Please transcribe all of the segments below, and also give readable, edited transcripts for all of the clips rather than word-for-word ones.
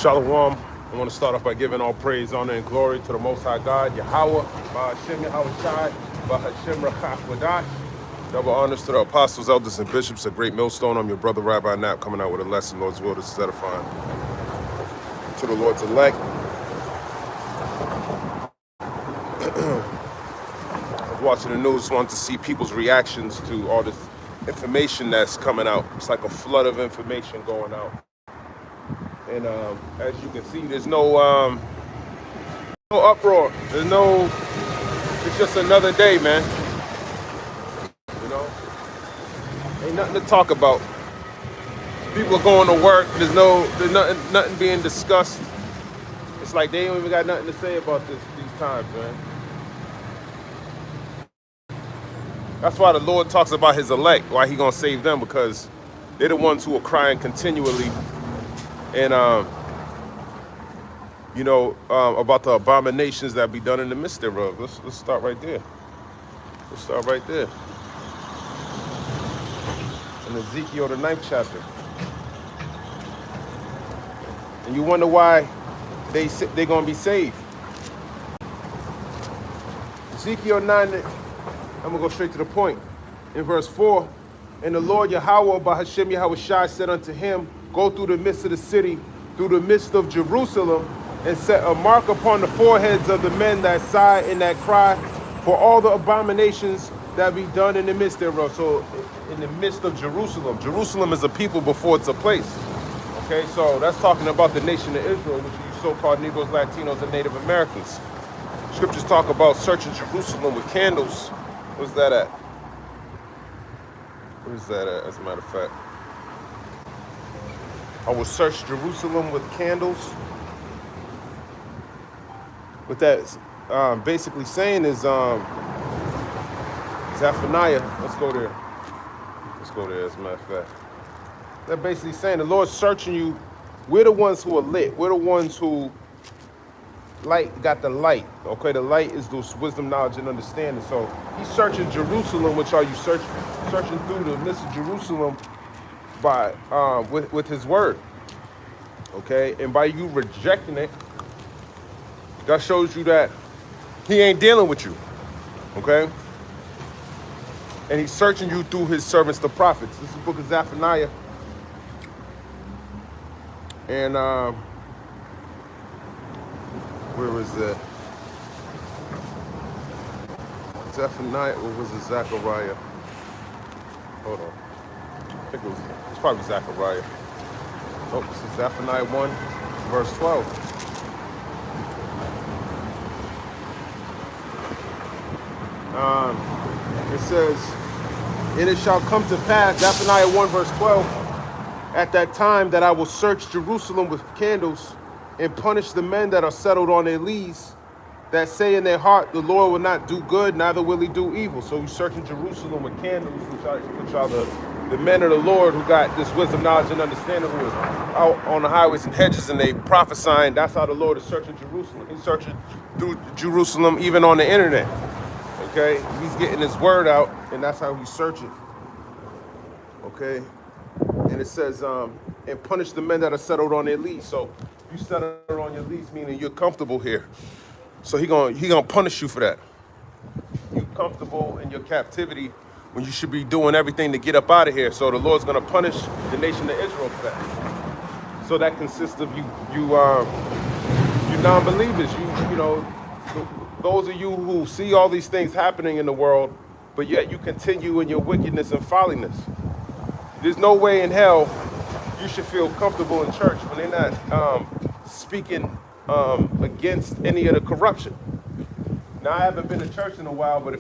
Shalom. I want to start off by giving all praise, honor, and glory to the Most High God, Yahweh, Ba'ashem Yahweh Shai, Ba'ashem Rachach Wadash. Double honors to the apostles, elders, and bishops, a great millstone. I'm your brother, Rabbi Knapp, coming out with a lesson. Lord's will, this is edifying. To the Lord's elect. I was watching the news, wanted to see people's reactions to all this information that's coming out. It's like a flood of information going out. And as you can see, there's no uproar. It's just another day, man. You know, ain't nothing to talk about. People are going to work. There's nothing being discussed. It's like they don't even got nothing to say about these times, man. That's why the Lord talks about his elect, why he gonna save them, because they're the ones who are crying continually. And, about the abominations that be done in the midst thereof. Let's start right there. Let's start right there. In Ezekiel, the 9th chapter. And you wonder why they're going to be saved. Ezekiel 9, I'm going to go straight to the point. In verse 4, and the Lord Yahweh, Ba'ashem Yahweh Shai, said unto him, go through the midst of the city, through the midst of Jerusalem, and set a mark upon the foreheads of the men that sigh and that cry for all the abominations that be done in the midst thereof. So in the midst of Jerusalem. Jerusalem is a people before it's a place. Okay, so that's talking about the nation of Israel, which are you so-called Negroes, Latinos, and Native Americans. Scriptures talk about searching Jerusalem with candles. Where's that at? Where's that at, as a matter of fact? I will search Jerusalem with candles. What that's basically saying is Zephaniah. Let's go there. Let's go there, as a matter of fact. They're basically saying the Lord's searching you. We're the ones who are lit. We're the ones who got the light. Okay, the light is those wisdom, knowledge, and understanding. So he's searching Jerusalem, which are you searching through the midst of Jerusalem by with his word. Okay, and by you rejecting it, God shows you that he ain't dealing with you. Okay, and he's searching you through his servants, the prophets. This is the book of Zephaniah. And where is that? Zephaniah, or was it Zechariah? Hold on. I think it's probably Zechariah. Oh, this is Zephaniah 1, verse 12. It says, and it shall come to pass, Zephaniah 1, verse 12, at that time that I will search Jerusalem with candles and punish the men that are settled on their lees, that say in their heart, the Lord will not do good, neither will he do evil. So he's searching Jerusalem with candles, which are the men of the Lord who got this wisdom, knowledge, and understanding, who is out on the highways and hedges, and they prophesying. That's how the Lord is searching Jerusalem. He's searching through Jerusalem, even on the internet. Okay, he's getting his word out, and that's how he's searching. Okay, and it says, and punish the men that are settled on their lease. So you settled on your lease, meaning you're comfortable here. So he gonna punish you for that. You comfortable in your captivity when you should be doing everything to get up out of here. So the Lord's gonna punish the nation of Israel for that. So that consists of you non-believers. Those of you who see all these things happening in the world, but yet you continue in your wickedness and folliness. There's no way in hell you should feel comfortable in church when they're not speaking against any of the corruption. Now, I haven't been to church in a while, but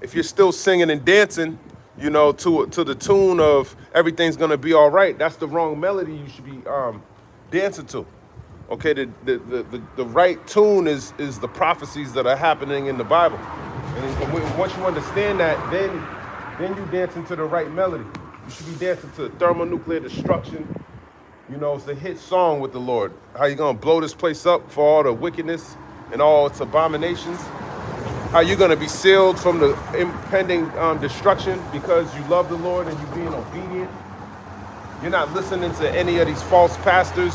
if you're still singing and dancing, to the tune of everything's gonna be all right, that's the wrong melody you should be dancing to. Okay, the right tune is the prophecies that are happening in the Bible. And once you understand that, then you dance into the right melody. You should be dancing to thermonuclear destruction. It's a hit song with the Lord. How you gonna blow this place up for all the wickedness and all its abominations? How you gonna be sealed from the impending destruction because you love the Lord and you being obedient? You're not listening to any of these false pastors.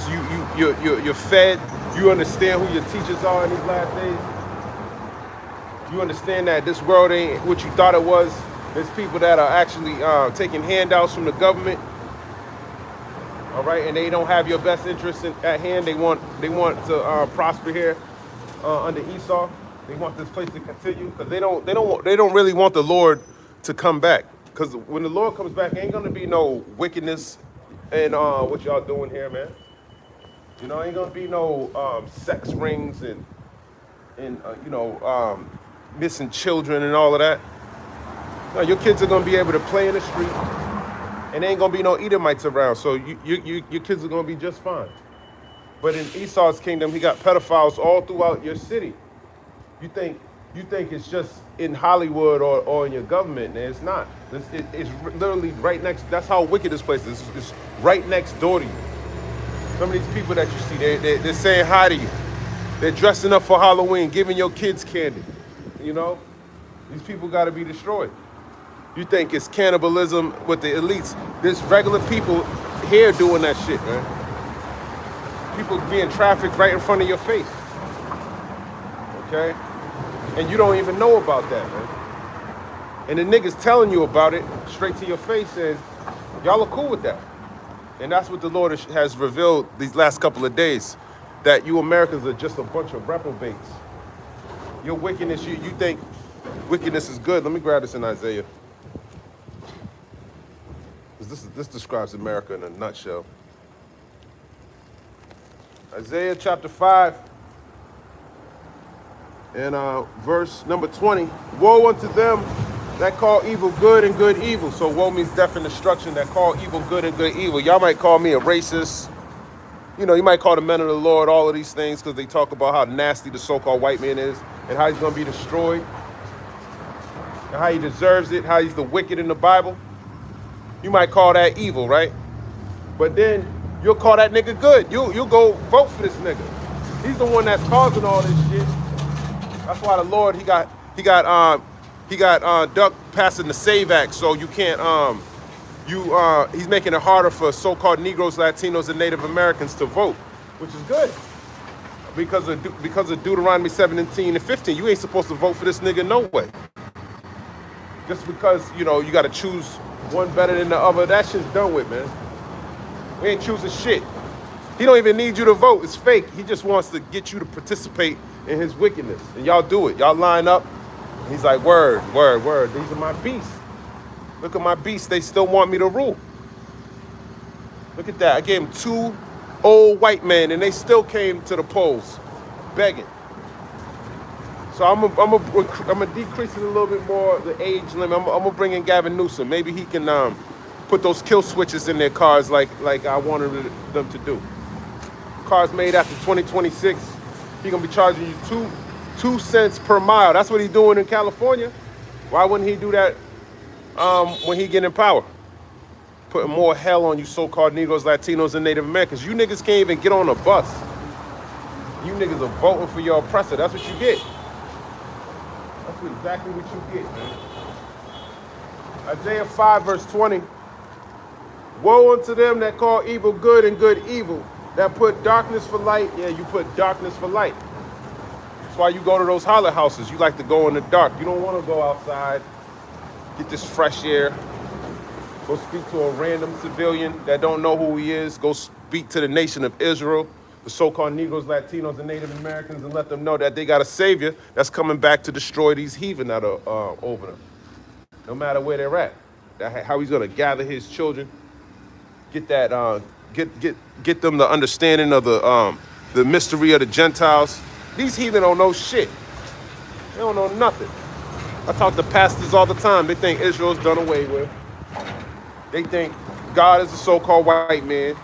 You're fed. You understand who your teachers are in these last days. You understand that this world ain't what you thought it was. There's people that are actually taking handouts from the government. All right, and they don't have your best interests at hand. They want to prosper here under Esau. They want this place to continue because they don't really want the Lord to come back. Because when the Lord comes back, ain't gonna be no wickedness and what y'all doing here, man. You know, ain't gonna be no sex rings and missing children and all of that. No, your kids are gonna be able to play in the street, and there ain't gonna be no Edomites around. So your kids are gonna be just fine. But in Esau's kingdom, he got pedophiles all throughout your city. You think it's just in Hollywood or in your government, and it's not. It's literally right next. That's how wicked this place is. It's right next door to you. Some of these people that you see, they're saying hi to you. They're dressing up for Halloween, giving your kids candy. You know, these people got to be destroyed. You think it's cannibalism with the elites? There's regular people here doing that shit, man. People being trafficked right in front of your face. Okay? And you don't even know about that, man. And the niggas telling you about it straight to your face, and y'all are cool with that. And that's what the Lord has revealed these last couple of days, that you Americans are just a bunch of reprobates. Your wickedness, you think wickedness is good. Let me grab this in Isaiah. This describes America in a nutshell. Isaiah chapter 5 and verse number 20. Woe unto them that call evil good and good evil. So woe means death and destruction, that call evil good and good evil. Y'all might call me a racist. You know, you might call the men of the Lord all of these things because they talk about how nasty the so-called white man is and how he's going to be destroyed and how he deserves it, how he's the wicked in the Bible. You might call that evil, right? But then you'll call that nigga good. You'll go vote for this nigga. He's the one that's causing all this shit. That's why the Lord, he got duck passing the Save Act, so you can't he's making it harder for so-called Negroes, Latinos, and Native Americans to vote, which is good. Because of Deuteronomy 17 and 15, you ain't supposed to vote for this nigga no way. Just because, you know, you got to choose one better than the other, that shit's done with, man. We ain't choosing shit. He don't even need you to vote. It's fake. He just wants to get you to participate in his wickedness. And y'all do it. Y'all line up. He's like, word, word, word. These are my beasts. Look at my beasts. They still want me to rule. Look at that. I gave them 2 old white men, and they still came to the polls begging. So I'm gonna decrease it a little bit more, the age limit. I'm gonna bring in Gavin Newsom. Maybe he can put those kill switches in their cars like I wanted them to do. Cars made after 2026, he gonna be charging you 2 cents per mile. That's what he's doing in California. Why wouldn't he do that when he get in power? Putting more hell on you so-called Negroes, Latinos, and Native Americans. You niggas can't even get on a bus. You niggas are voting for your oppressor. That's what you get. That's exactly what you get, man. Isaiah 5 verse 20. Woe unto them that call evil good and good evil, that put darkness for light. Yeah, you put darkness for light. That's why you go to those holler houses. You like to go in the dark. You don't want to go outside, get this fresh air, go speak to a random civilian that don't know who he is. Go speak to the nation of Israel, the so-called Negroes, Latinos, and Native Americans, and let them know that they got a savior that's coming back to destroy these heathen that are over them. No matter where they're at. How he's going to gather his children, get that, get them the understanding of the mystery of the Gentiles. These heathen don't know shit. They don't know nothing. I talk to pastors all the time. They think Israel's done away with. They think God is a so-called white man.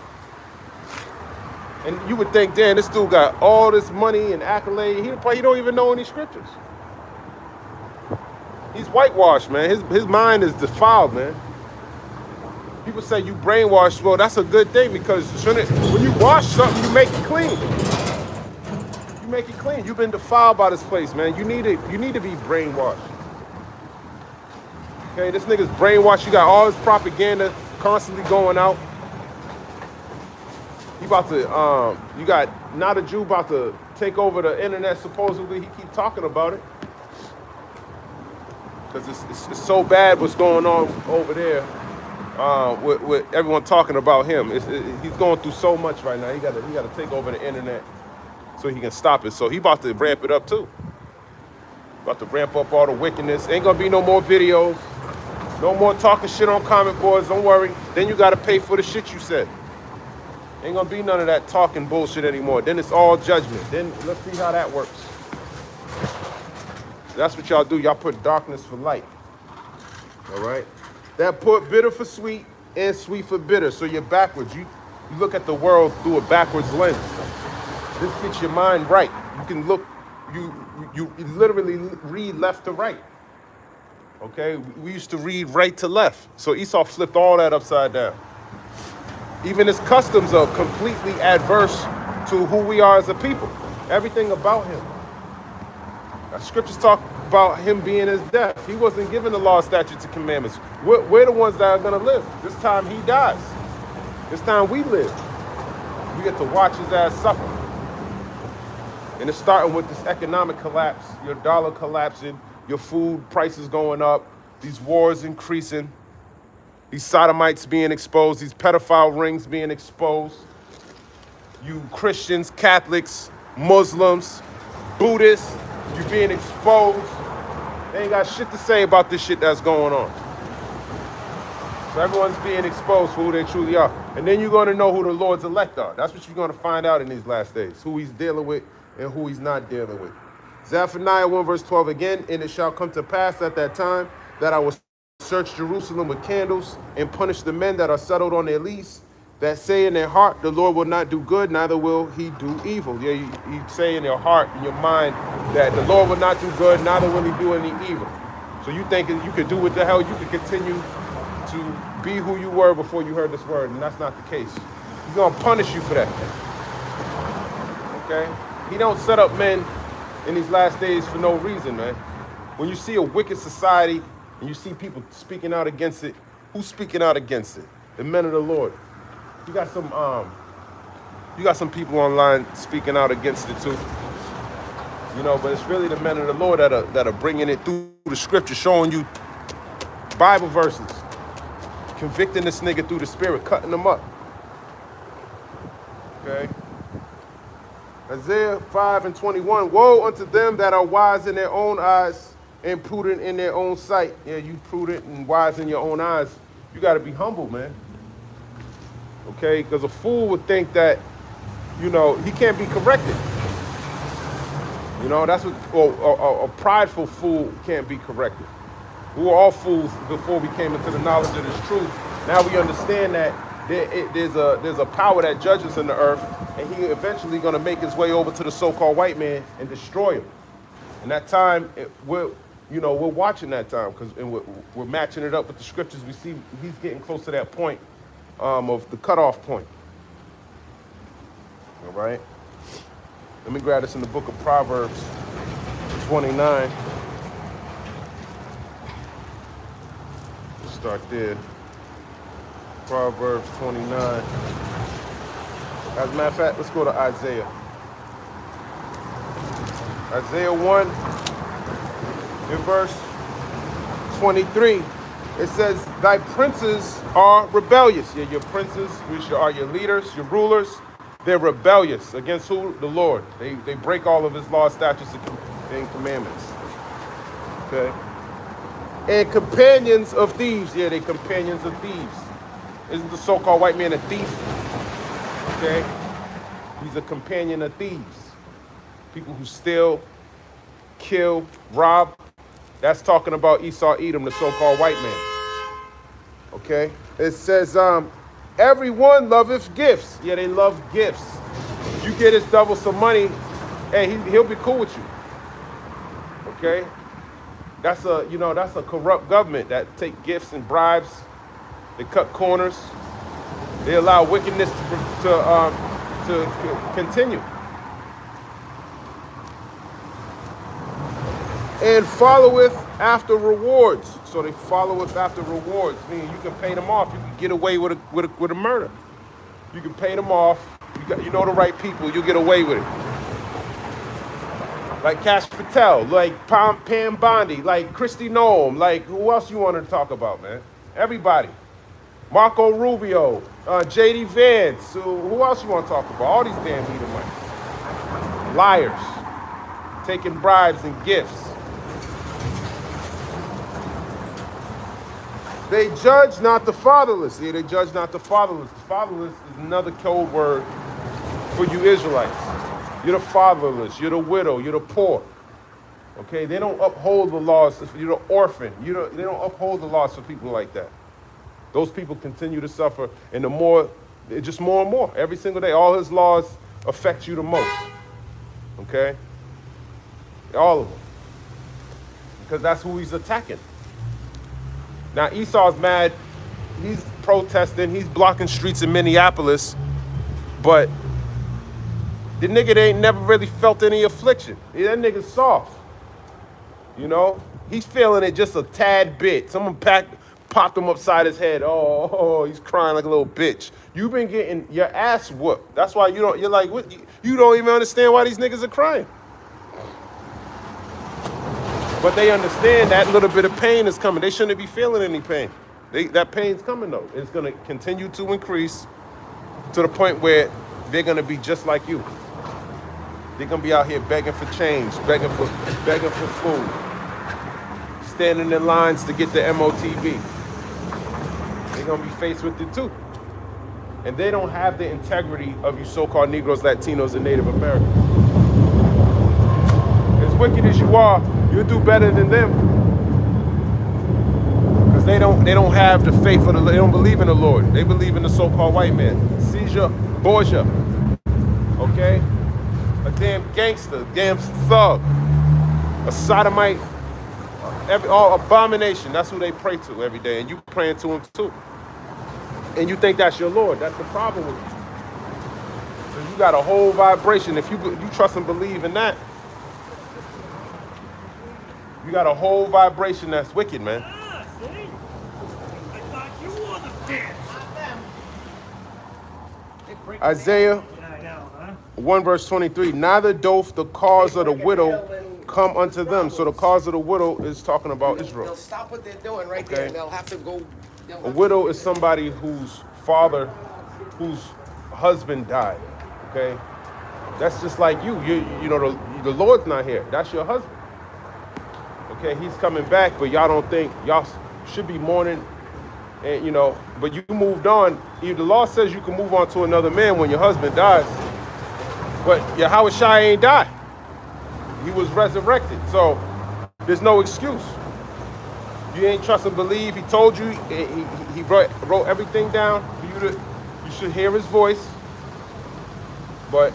And you would think, damn, this dude got all this money and accolade. He don't even know any scriptures. He's whitewashed, man. His mind is defiled, man. People say you brainwashed. Well, that's a good thing because when you wash something, you make it clean. You make it clean. You've been defiled by this place, man. You need to be brainwashed. Okay, this nigga's brainwashed. You got all this propaganda constantly going out. He about to, you got Not a Jew about to take over the internet, supposedly. He keep talking about it. Because it's so bad what's going on over there with everyone talking about him. He's going through so much right now. He got to take over the internet so he can stop it. So he about to ramp it up too. About to ramp up all the wickedness. Ain't gonna be no more videos. No more talking shit on comment boards. Don't worry. Then you got to pay for the shit you said. Ain't gonna be none of that talking bullshit anymore. Then it's all judgment. Then let's see how that works. That's what y'all do. Y'all put darkness for light. All right? That put bitter for sweet and sweet for bitter. So you're backwards. You look at the world through a backwards lens. This gets your mind right. You can look, you literally read left to right. Okay? We used to read right to left. So Esau flipped all that upside down. Even his customs are completely adverse to who we are as a people. Everything about him. Scriptures talk about him being his death. He wasn't given the law, statutes, and commandments. We're the ones that are going to live. This time he dies. This time we live. We get to watch his ass suffer. And it's starting with this economic collapse, your dollar collapsing, your food prices going up, these wars increasing, these sodomites being exposed, these pedophile rings being exposed, you Christians, Catholics, Muslims, Buddhists, you being exposed. They ain't got shit to say about this shit that's going on. So everyone's being exposed for who they truly are. And then you're going to know who the Lord's elect are. That's what you're going to find out in these last days, who he's dealing with and who he's not dealing with. Zephaniah 1 verse 12 again, and it shall come to pass at that time that I will search Jerusalem with candles and punish the men that are settled on their lease, that say in their heart, the Lord will not do good, neither will he do evil. Yeah, you say in your heart, in your mind, that the Lord will not do good, neither will he do any evil. So you think you could do what the hell, you could continue to be who you were before you heard this word, and that's not the case. He's going to punish you for that. Okay? He don't set up men in these last days for no reason, man. When you see a wicked society and you see people speaking out against it, who's speaking out against it? The men of the Lord. You got some people online speaking out against it too. You know, but it's really the men of the Lord that are bringing it through the scripture, showing you Bible verses, convicting this nigga through the spirit, cutting them up. Okay? Isaiah 5 and 21, woe unto them that are wise in their own eyes and prudent in their own sight. Yeah, you prudent and wise in your own eyes. You got to be humble, man. Okay? Because a fool would think that, you know, he can't be corrected. You know, that's what, a prideful fool can't be corrected. We were all fools before we came into the knowledge of this truth. Now we understand that there's a power that judges in the earth, and he eventually going to make his way over to the so-called white man and destroy him. And that time, we're watching that time because we're matching it up with the scriptures. We see he's getting close to that point of the cutoff point. All right. Let me grab this in the book of Proverbs 29. Let's start there. Proverbs 29. As a matter of fact, let's go to Isaiah. Isaiah 1, in verse 23. It says, thy princes are rebellious. Yeah, your princes, which are your leaders, your rulers, they're rebellious. Against who? The Lord. They break all of his laws, statutes, and commandments. Okay? And companions of thieves. Yeah, they companions of thieves. Isn't the so-called white man a thief? Okay? He's a companion of thieves. People who steal, kill, rob. That's talking about Esau, Edom, the so-called white man. Okay? It says, everyone loveth gifts. Yeah, they love gifts. You get this devil some money, hey, he'll be cool with you. Okay? That's a corrupt government that take gifts and bribes. They cut corners. They allow wickedness to continue. And followeth after rewards. So they followeth after rewards, meaning you can pay them off. You can get away with a murder. You can pay them off, You know the right people, you get away with it. Like Cash Patel, like Pam Bondi, like Christy Noem, like who else you want to talk about, man? Everybody. Marco Rubio, JD Vance, who else you want to talk about? All these damn Edomites. Liars. Taking bribes and gifts. They judge not the fatherless. Yeah, they judge not the fatherless. The fatherless is another code word for you Israelites. You're the fatherless. You're the widow. You're the poor. Okay? They don't uphold the laws. You're the orphan. They don't uphold the laws for people like that. Those people continue to suffer, and the more, just more and more, every single day. All his laws affect you the most. Okay? All of them. Because that's who he's attacking. Now, Esau's mad. He's protesting. He's blocking streets in Minneapolis. But the nigga ain't never really felt any affliction. That nigga's soft. You know? He's feeling it just a tad bit. Someone popped him upside his head. Oh, he's crying like a little bitch. You've been getting your ass whooped. That's why you're like, what? You don't even understand why these niggas are crying. But they understand that little bit of pain is coming. They shouldn't be feeling any pain. That pain's coming though. It's gonna continue to increase to the point where they're gonna be just like you. They're gonna be out here begging for change, begging for food, standing in lines to get the MOTB. They're gonna be faced with it too. And they don't have the integrity of you so-called Negroes, Latinos, and Native Americans. As wicked as you are, you'll do better than them. Because they don't have the faith of they don't believe in the Lord. They believe in the so-called white man. Caesar Borgia. Okay? A damn gangster, damn thug, a sodomite, all abomination. That's who they pray to every day, and you praying to him too. And you think that's your Lord. That's the problem with you. So you got a whole vibration. If you trust and believe in that, you got a whole vibration that's wicked, man. See? I thought you were the bitch. Isaiah 1 verse 23. Neither doth the cause of the widow come unto them. So the cause of the widow is talking about Israel. They'll stop what they're doing right there, and they'll have to go. A widow is somebody whose husband died. Okay, that's just like you. You know the Lord's not here. That's your husband. Okay, he's coming back, but y'all don't think y'all should be mourning, and but you moved on. The law says you can move on to another man when your husband dies, but Yahweh Shai ain't died. He was resurrected, so there's no excuse. You ain't trust and believe. He told you. He wrote everything down for you you should hear his voice, but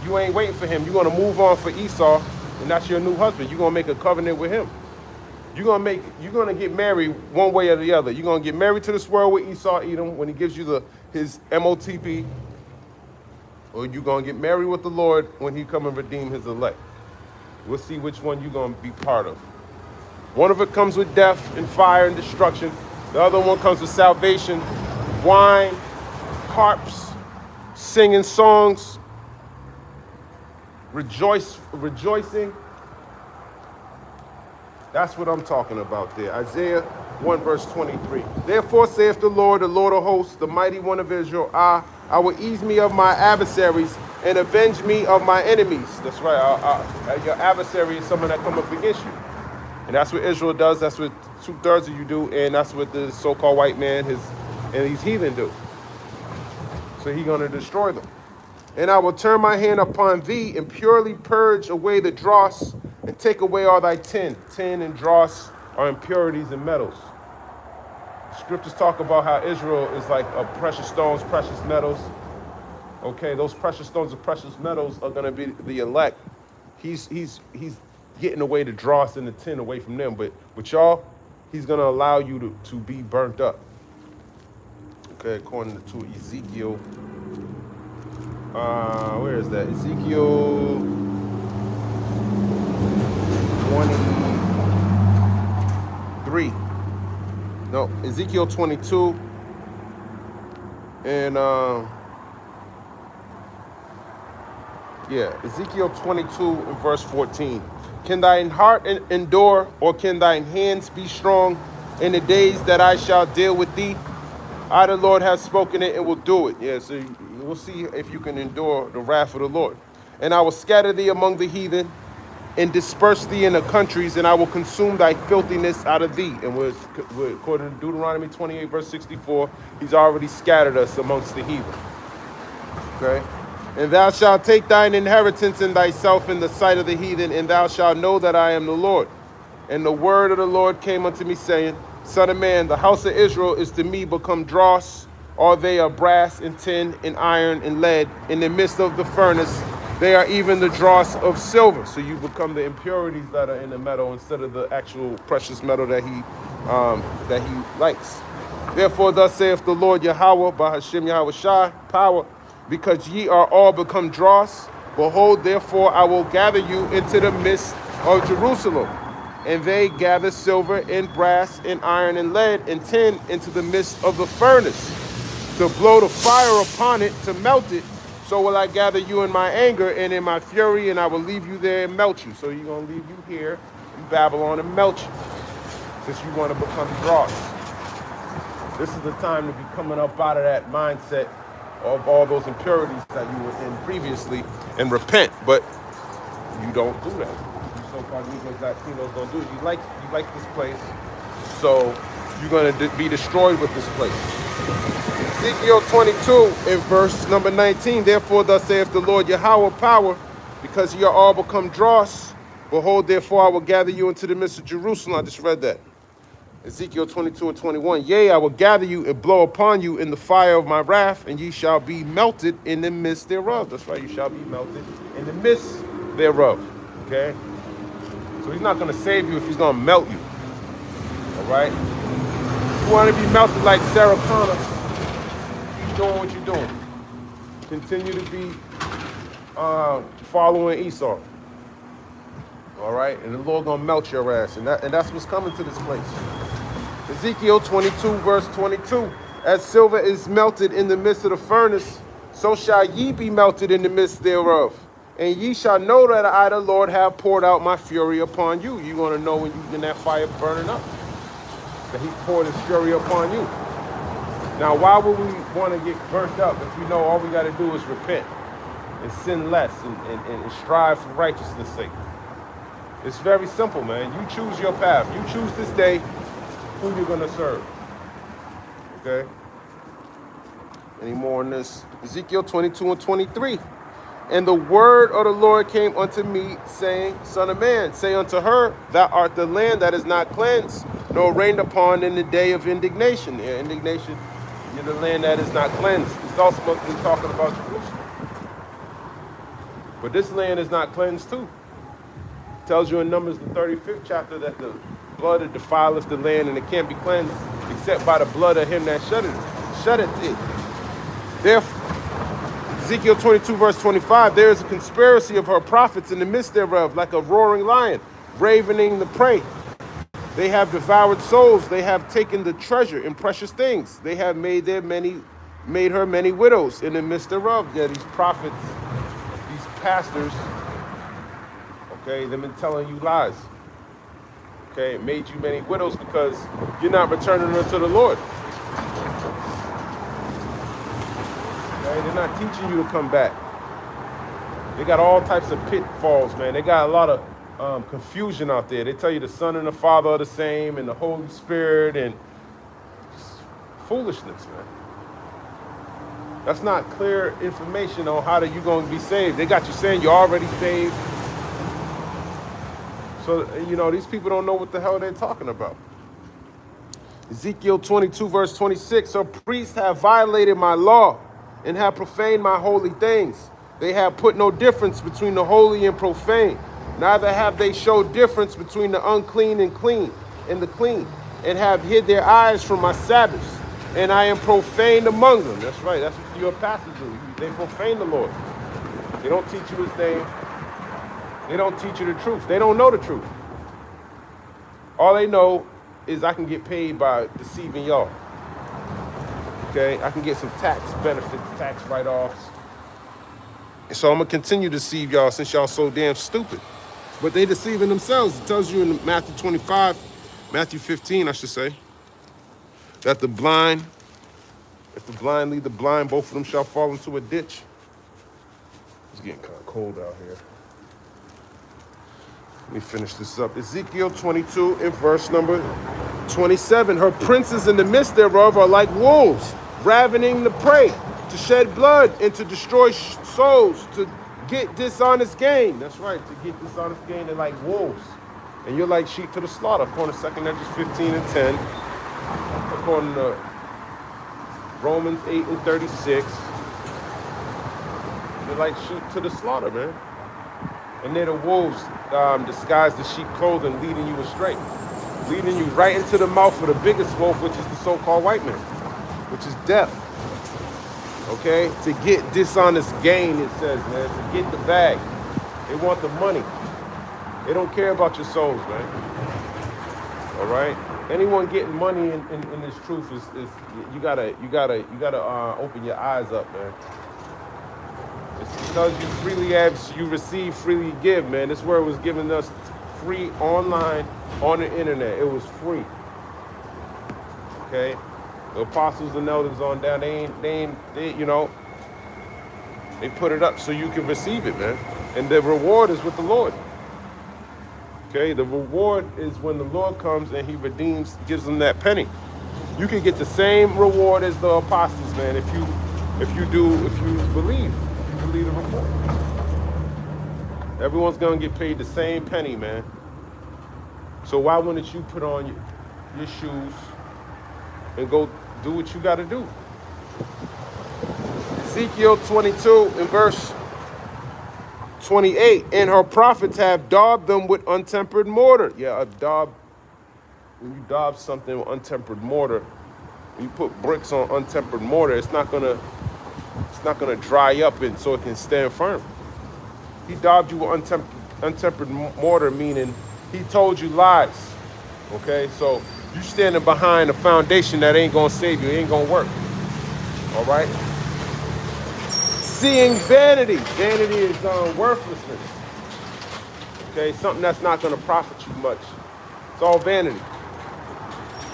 you ain't waiting for him. You're gonna move on for Esau, and that's your new husband. You're gonna make a covenant with him. You're gonna get married one way or the other. You're gonna get married to this world with Esau, Edom, when he gives you his MOTP, or you're gonna get married with the Lord when he come and redeem his elect. We'll see which one you're gonna be part of. One of it comes with death and fire and destruction. The other one comes with salvation, wine, harps, singing songs, rejoicing. That's what I'm talking about there. Isaiah 1 verse 23. Therefore saith the Lord of hosts, the mighty one of Israel, I will ease me of my adversaries and avenge me of my enemies. That's right. Your adversary is someone that come up against you. And that's what Israel does. That's what 2/3 of you do. And that's what the so-called white man, and these heathen do. So he's going to destroy them. And I will turn my hand upon thee and purely purge away the dross and take away all thy tin. Tin and dross are impurities and metals. Scriptures talk about how Israel is like precious stones, precious metals. Okay, those precious stones and precious metals are going to be the elect. He's getting away the dross and the tin away from them. But with y'all, he's going to allow you to be burnt up. Okay, according to Ezekiel. Where is that? Ezekiel 23. No, Ezekiel 22. And Yeah, Ezekiel 22 and verse 14. Can thine heart endure, or can thine hands be strong in the days that I shall deal with thee? I, the Lord, have spoken it and will do it. Yeah, so we'll see if you can endure the wrath of the Lord. And I will scatter thee among the heathen and disperse thee in the countries, and I will consume thy filthiness out of thee. And according to Deuteronomy 28, verse 64, he's already scattered us amongst the heathen. Okay? And thou shalt take thine inheritance in thyself in the sight of the heathen, and thou shalt know that I am the Lord. And the word of the Lord came unto me, saying, Son of man, the house of Israel is to me become dross. All they are brass and tin and iron and lead. In the midst of the furnace, they are even the dross of silver. So you become the impurities that are in the metal instead of the actual precious metal that he likes. Therefore, thus saith the Lord Yahweh, by Hashem Yahweh Shai, power, because ye are all become dross. Behold, therefore, I will gather you into the midst of Jerusalem. And they gather silver and brass and iron and lead and tin into the midst of the furnace, to blow the fire upon it, to melt it. So will I gather you in my anger and in my fury, and I will leave you there and melt you. So you're going to leave you here in Babylon and melt you, since you want to become dross. This is the time to be coming up out of that mindset of all those impurities that you were in previously and repent. But you don't do that. You so-called Negroes, Latinos don't do it. You like this place, so you're going to be destroyed with this place. Ezekiel 22 in verse number 19. Therefore, thus saith the Lord Yahweh, power, because ye are all become dross. Behold, therefore, I will gather you into the midst of Jerusalem. I just read that. Ezekiel 22 and 21. Yea, I will gather you and blow upon you in the fire of my wrath, and ye shall be melted in the midst thereof. That's right, you shall be melted in the midst thereof. Okay? So he's not going to save you if he's going to melt you. All right? You want to be melted like Sarah Connor, keep doing what you're doing. Continue to be following Esau. All right? And the Lord going to melt your ass. And that's what's coming to this place. Ezekiel 22, verse 22. As silver is melted in the midst of the furnace, so shall ye be melted in the midst thereof. And ye shall know that I, the Lord, have poured out my fury upon you. You're going to know when you're in that fire burning up, that he poured his fury upon you. Now, why would we want to get burnt up if we know all we got to do is repent and sin less and strive for righteousness' sake? It's very simple, man. You choose your path. You choose this day who you're going to serve. Okay? Any more on this? Ezekiel 22 and 23. And the word of the Lord came unto me, saying, Son of man, say unto her, Thou art the land that is not cleansed, nor rained upon in the day of indignation. Yeah, indignation, you're the land that is not cleansed. It's also talking about Jerusalem. But this land is not cleansed too. It tells you in Numbers, the 35th chapter, that the blood that defileth the land, and it can't be cleansed except by the blood of him that sheddeth it. Therefore, Ezekiel 22, verse 25, there is a conspiracy of her prophets in the midst thereof, like a roaring lion, ravening the prey. They have devoured souls. They have taken the treasure and precious things. They have made her many widows in the midst thereof. Yeah, these prophets, these pastors, okay, they've been telling you lies. Okay, made you many widows because you're not returning unto the Lord. Okay, they're not teaching you to come back. They got all types of pitfalls, man. They got a lot of confusion out there. They tell you the Son and the Father are the same, and the Holy Spirit, and just foolishness, man. That's not clear information on how you're going to be saved. They got you saying you're already saved. So, you know, these people don't know what the hell they're talking about. Ezekiel 22, verse 26, so priests have violated my law and have profaned my holy things. They have put no difference between the holy and profane. Neither have they showed difference between the unclean and clean, and the clean, and have hid their eyes from my Sabbaths. And I am profaned among them. That's right. That's what your pastors do. They profane the Lord. They don't teach you his name. They don't teach you the truth. They don't know the truth. All they know is I can get paid by deceiving y'all. Okay? I can get some tax benefits, tax write-offs. So I'm going to continue to deceive y'all since y'all so damn stupid. But they deceiving themselves. It tells you in Matthew 25, Matthew 15, I should say, that the blind, if the blind lead the blind, both of them shall fall into a ditch. It's getting kind of cold out here. Let me finish this up. Ezekiel 22 in verse number 27. Her princes in the midst thereof are like wolves, ravening the prey, to shed blood and to destroy souls, to get dishonest gain. That's right, to get dishonest gain. They're like wolves. And you're like sheep to the slaughter, according to 2 Corinthians 15 and 10. According to Romans 8 and 36. They're like sheep to the slaughter, man. And they're the wolves disguised as sheep clothing, leading you astray. Leading you right into the mouth of the biggest wolf, which is the so-called white man, which is death. Okay? To get dishonest gain, it says, man. To get the bag. They want the money. They don't care about your souls, man. All right? Anyone getting money in this truth is you gotta open your eyes up, man. It's because you freely have, you receive, freely give, man. This word was given us free online on the internet. It was free. Okay? The apostles and elders on down, they put it up so you can receive it, man. And the reward is with the Lord. Okay? The reward is when the Lord comes and he redeems, gives them that penny. You can get the same reward as the apostles, man, if you believe. The report. Everyone's gonna get paid the same penny, man. So why wouldn't you put on your shoes and go do what you gotta do? Ezekiel 22 in verse 28, and her prophets have daubed them with untempered mortar. Yeah, when you daub something with untempered mortar, when you put bricks on untempered mortar, it's not gonna dry up and so it can stand firm. He daubed you with untempered mortar, meaning he told you lies. Okay, so you standing behind a foundation that ain't gonna save you, it ain't gonna work. All right. Seeing vanity. Vanity is worthlessness. Okay, something that's not gonna profit you much. It's all vanity.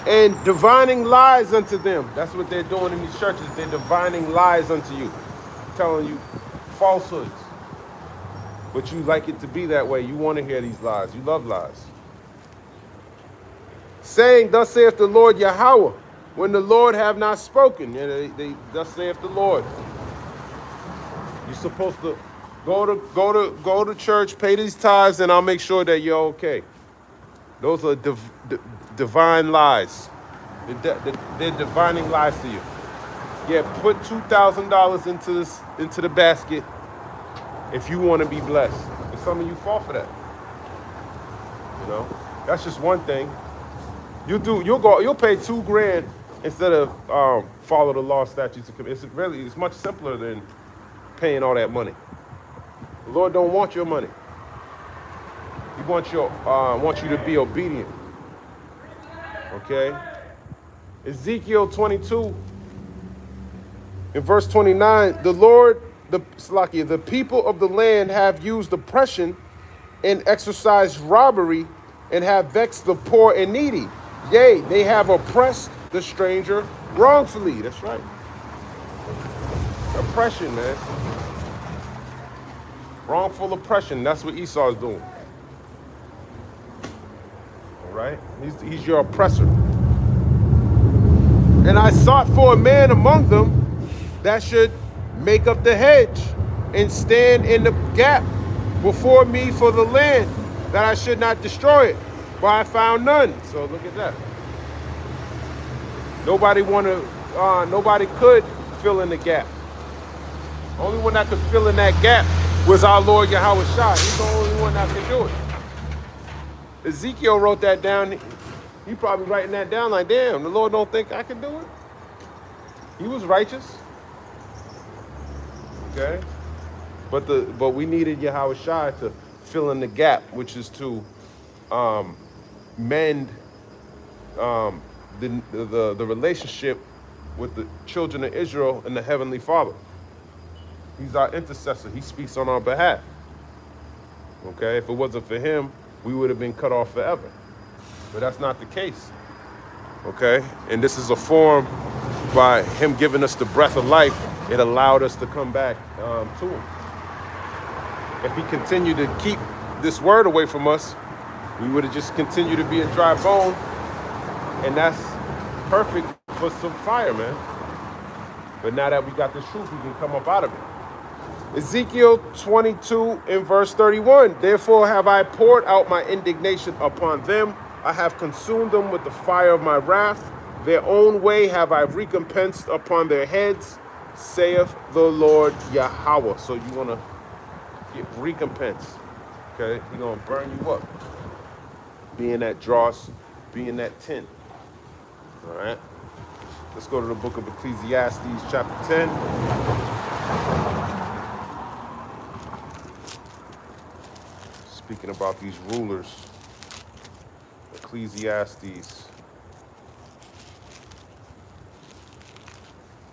And divining lies unto them. That's what they're doing in these churches. They're divining lies unto you, telling you falsehoods. But you like it to be that way. You want to hear these lies. You love lies. Saying, thus saith the Lord Yahweh, when the Lord have not spoken. They thus saith the Lord. You're supposed to go to church, pay these tithes, and I'll make sure that you're okay. Those are divine lies. They're divining lies to you. Yeah, put $2,000 into the basket if you want to be blessed. And some of you fall for that. You know, that's just one thing. You'll pay $2,000 instead of follow the law, statutes, and commandments. It's much simpler than paying all that money. The Lord don't want your money. He wants you to be obedient. Okay? Ezekiel 22 in verse 29, the people of the land have used oppression and exercised robbery and have vexed the poor and needy. Yea, they have oppressed the stranger wrongfully. That's right. Oppression, man. Wrongful oppression. That's what Esau's doing. All right? He's your oppressor. And I sought for a man among them that should make up the hedge and stand in the gap before me for the land, that I should not destroy it. But I found none. So look at that. Nobody could fill in the gap. Only one that could fill in that gap was our Lord Yahweh Shai. He's the only one that could do it. Ezekiel wrote that down. He probably writing that down like, damn, the Lord don't think I can do it. He was righteous. Okay? But we needed Yahweh Shai to fill in the gap, which is to mend the relationship with the children of Israel and the Heavenly Father. He's our intercessor. He speaks on our behalf. Okay, if it wasn't for him, we would have been cut off forever. But that's not the case. Okay, and this is a form by him giving us the breath of life. It allowed us to come back to him. If he continued to keep this word away from us, we would have just continued to be a dry bone, and that's perfect for some fire, man. But now that we got this truth, we can come up out of it. Ezekiel 22 in verse 31. Therefore have I poured out my indignation upon them. I have consumed them with the fire of my wrath. Their own way have I recompensed upon their heads, saith the Lord Yahweh. So you want to get recompense. Okay? He's going to burn you up. Be in that dross, be in that tent. All right? Let's go to the book of Ecclesiastes, chapter 10. Speaking about these rulers, Ecclesiastes.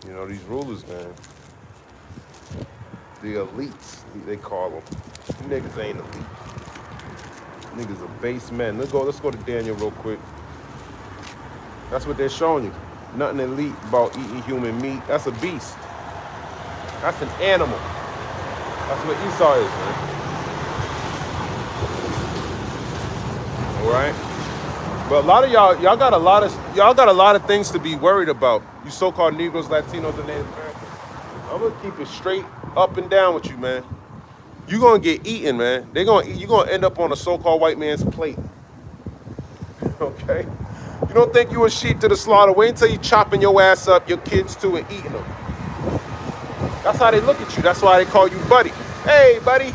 You know, these rulers, man. The elites, they call them. Niggas ain't elite. Niggas are base men. Let's go to Daniel real quick. That's what they're showing you. Nothing elite about eating human meat. That's a beast. That's an animal. That's what Esau is, man. All right? But a lot of y'all got a lot of things to be worried about. You so-called Negroes, Latinos, and Native Americans. I'm gonna keep it straight up and down with you, man. You're gonna get eaten, man. You're gonna end up on a so-called white man's plate. Okay? You don't think you a sheep to the slaughter. Wait until you chopping your ass up, your kids too, and eating them. That's how they look at you. That's why they call you buddy. Hey, buddy.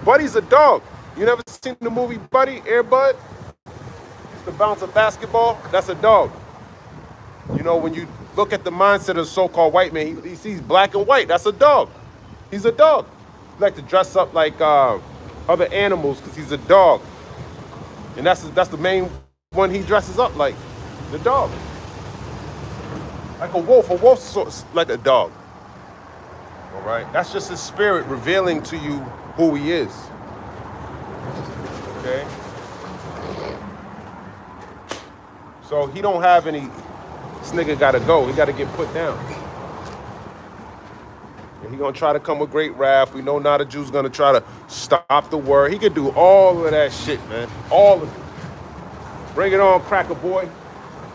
Buddy's a dog. You never seen the movie Buddy, Air Bud? Used to bounce a basketball. That's a dog. You know, when you look at the mindset of the so-called white man, he sees black and white. That's a dog. He's a dog. He like to dress up like other animals because he's a dog. And that's the main one he dresses up like, the dog. Like a wolf's like a dog. All right? That's just his spirit revealing to you who he is. Okay? So he don't have any, this nigga gotta go. He gotta get put down. And he gonna try to come with great wrath. We know not a Jew's gonna try to stop the word. He could do all of that shit, man. All of it. Bring it on, cracker boy.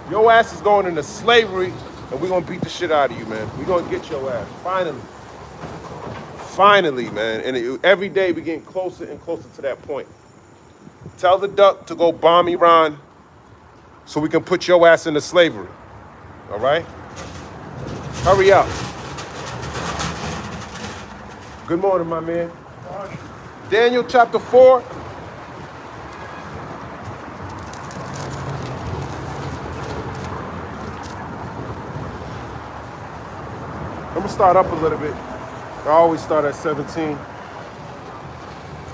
Your ass is going into slavery, and we're gonna beat the shit out of you, man. We're gonna get your ass, finally. Finally, man. And every day we're getting closer and closer to that point. Tell the duck to go bomb Iran so we can put your ass into slavery. All right? Hurry up. Good morning, my man. Daniel chapter 4. I'm going to start up a little bit. I always start at 17.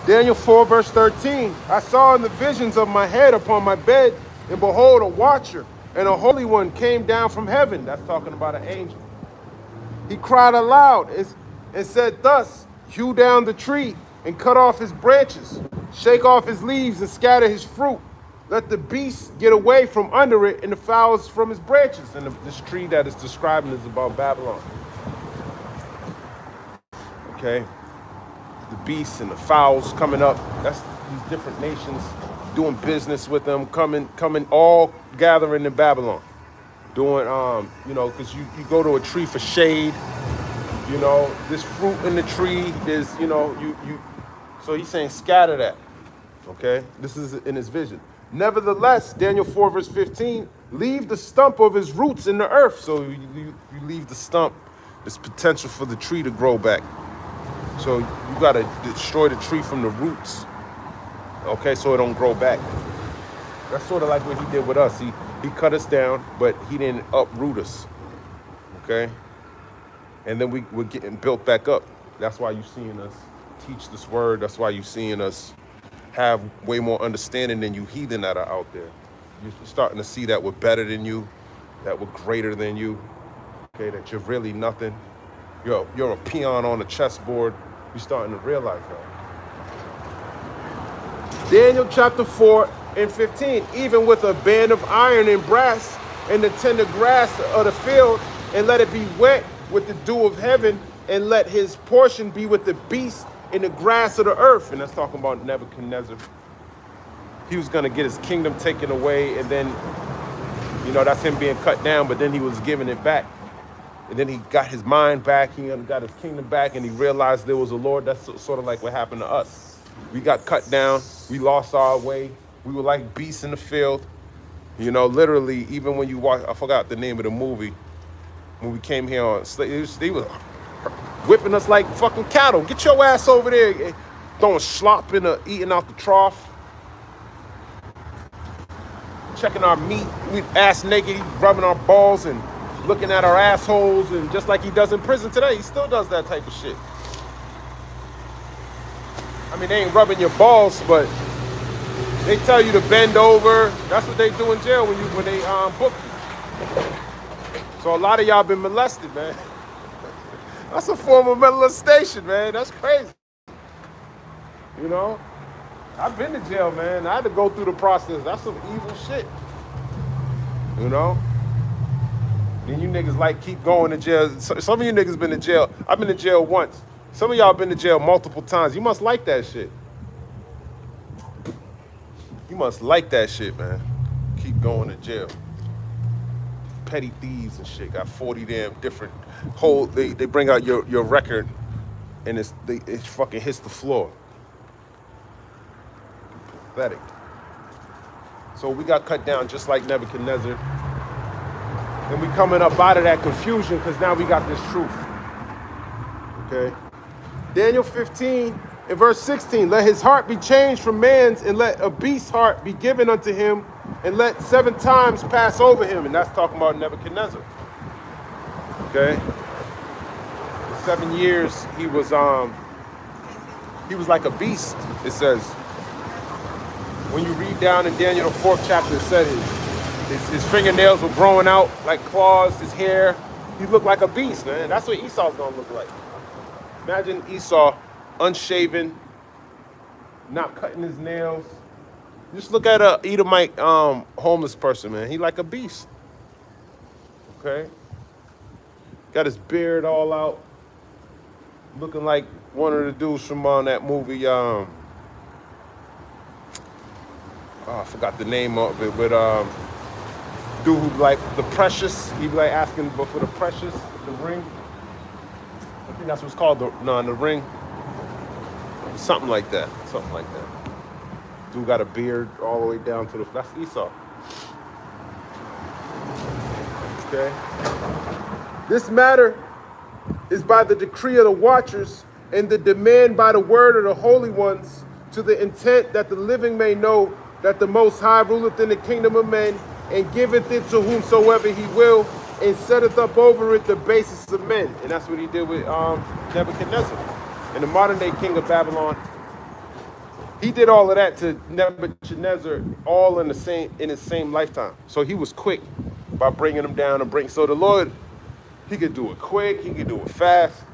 Daniel 4, verse 13. I saw in the visions of my head upon my bed, and behold, a watcher and a holy one came down from heaven. That's talking about an angel. He cried aloud and said thus, hew down the tree and cut off his branches, shake off his leaves and scatter his fruit. Let the beasts get away from under it and the fowls from his branches. And this tree that is describing is about Babylon. Okay? The beasts and the fowls coming up. That's these different nations doing business with them, coming, all gathering in Babylon. Doing, you know, because you go to a tree for shade. You know, this fruit in the tree is, you know, so he's saying scatter that. Okay? This is in his vision. Nevertheless, Daniel 4, verse 15, leave the stump of his roots in the earth. So you leave the stump. There's potential for the tree to grow back. So you got to destroy the tree from the roots, okay, so it don't grow back. That's sort of like what he did with us. He cut us down, but he didn't uproot us, okay? And then we're getting built back up. That's why you're seeing us teach this word. That's why you're seeing us have way more understanding than you heathen that are out there. You're starting to see that we're better than you, that we're greater than you, okay, that you're really nothing. You're a peon on the chessboard. You're starting to realize that. Daniel chapter 4 and 15. Even with a band of iron and brass and the tender grass of the field, and let it be wet with the dew of heaven, and let his portion be with the beast in the grass of the earth. And that's talking about Nebuchadnezzar. He was going to get his kingdom taken away, and then, that's him being cut down, but then he was giving it back. And then he got his mind back, he got his kingdom back, and he realized there was a Lord. That's sort of like what happened to us. We got cut down, we lost our way, we were like beasts in the field. Literally, even when you watch, I forgot the name of the movie, when we came here on, they was whipping us like fucking cattle. Get your ass over there, throwing slop eating out the trough. Checking our meat, we ass naked, rubbing our balls and looking at our assholes, and just like he does in prison today, he still does that type of shit. I mean, they ain't rubbing your balls, but they tell you to bend over. That's what they do in jail when they book you. So a lot of y'all been molested, man. That's a form of molestation, man. That's crazy. I've been to jail, man. I had to go through the process. That's some evil shit. Then you niggas keep going to jail. Some of you niggas been to jail. I've been to jail once. Some of y'all been to jail multiple times. You must like that shit. You must like that shit, man. Keep going to jail. Petty thieves and shit. Got 40 damn different they bring out your record, and it fucking hits the floor. Pathetic. So we got cut down just like Nebuchadnezzar. And we coming up out of that confusion because now we got this truth. Okay? Daniel 15 and verse 16. Let his heart be changed from man's, and let a beast's heart be given unto him, and let 7 times pass over him. And that's talking about Nebuchadnezzar. Okay? For 7 years he was like a beast, it says. When you read down in Daniel the 4th chapter, it said his fingernails were growing out like claws, his hair. He looked like a beast, man. That's what Esau's gonna look like. Imagine Esau, unshaven, not cutting his nails. Just look at a Edomite homeless person, man. He like a beast. Okay? Got his beard all out. Looking like one of the dudes from that movie, I forgot the name of it, but dude who like the Precious, he be like asking for the Precious, the ring. I think that's what's called, the ring. Something like that. Dude got a beard all the way down to that's Esau. Okay. This matter is by the decree of the watchers, and the demand by the word of the holy ones, to the intent that the living may know that the Most High ruleth in the kingdom of men, and giveth it to whomsoever he will, and setteth up over it the basis of men. And that's what he did with Nebuchadnezzar. And the modern day king of Babylon, he did all of that to Nebuchadnezzar all in his same lifetime. So he was quick by bringing him down and so the Lord, he could do it quick, he could do it fast.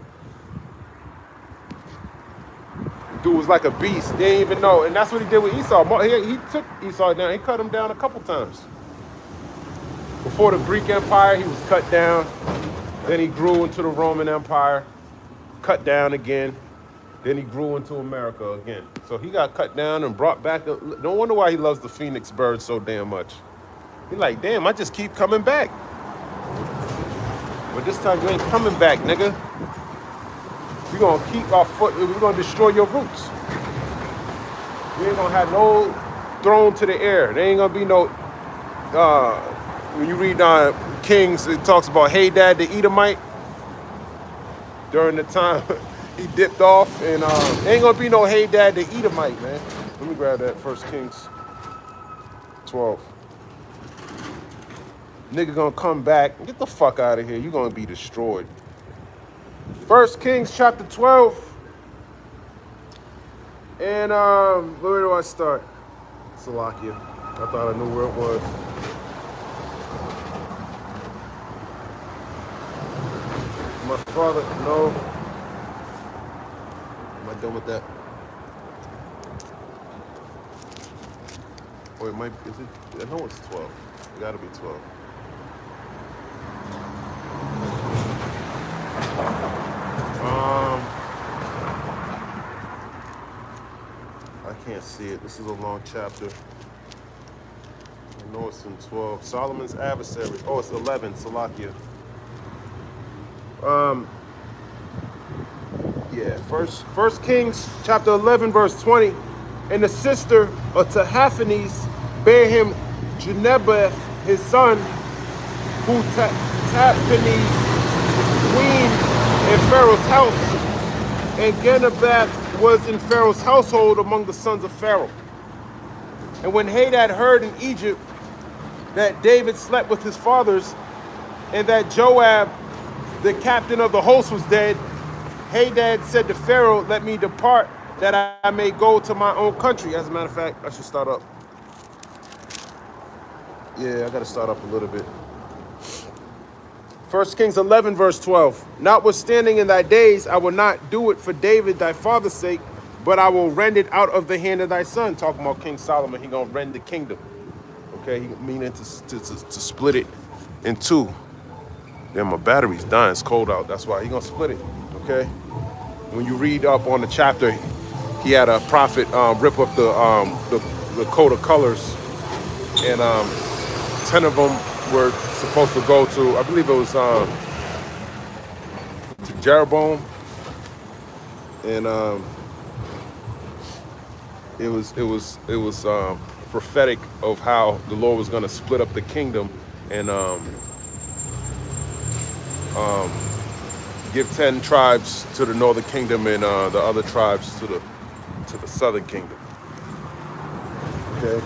Dude was like a beast. They didn't even know. And that's what he did with Esau. He took Esau down. He cut him down a couple times. Before the Greek Empire, he was cut down. Then he grew into the Roman Empire. Cut down again. Then he grew into America again. So he got cut down and brought back. No wonder why he loves the phoenix bird so damn much. He's like, damn, I just keep coming back. But this time you ain't coming back, nigga. We're going to keep our foot, we're going to destroy your roots. We ain't going to have no throne to the air. There ain't going to be no, when you read Kings, it talks about Hadad the Edomite. During the time he dipped off, and there ain't going to be no Hadad the Edomite, man. Let me grab that, 1 Kings 12. Nigga going to come back. Get the fuck out of here. You're going to be destroyed. 1 Kings chapter 12. And where do I start? Salakia. I thought I knew where it was. My father, no. Am I done with that? Or it might, is it? I know it's 12. It gotta be 12. I can't see it. This is a long chapter. I know it's in 12. Solomon's adversary. Oh, it's 11. Salakia. Yeah. First Kings chapter 11 verse 20. And the sister of Tahaphanes bare him Genebath his son, who Tahaphanes weaned in Pharaoh's house, and Genebath was in Pharaoh's household among the sons of Pharaoh. And when Hadad heard in Egypt that David slept with his fathers, and that Joab, the captain of the host, was dead, Hadad said to Pharaoh, let me depart, that I may go to my own country. As a matter of fact, I should start up. Yeah, I got to start up a little bit. 1 Kings 11, verse 12. Notwithstanding in thy days, I will not do it for David thy father's sake, but I will rend it out of the hand of thy son. Talking about King Solomon, he gonna rend the kingdom. Okay, he meaning to split it in two. Then my battery's dying, it's cold out. That's why he gonna split it, okay? When you read up on the chapter, he had a prophet rip up the coat of colors, and 10 of them were supposed to go to, I believe it was to Jeroboam, and it was prophetic of how the Lord was going to split up the kingdom and give 10 tribes to the northern kingdom and the other tribes to the southern kingdom. Okay.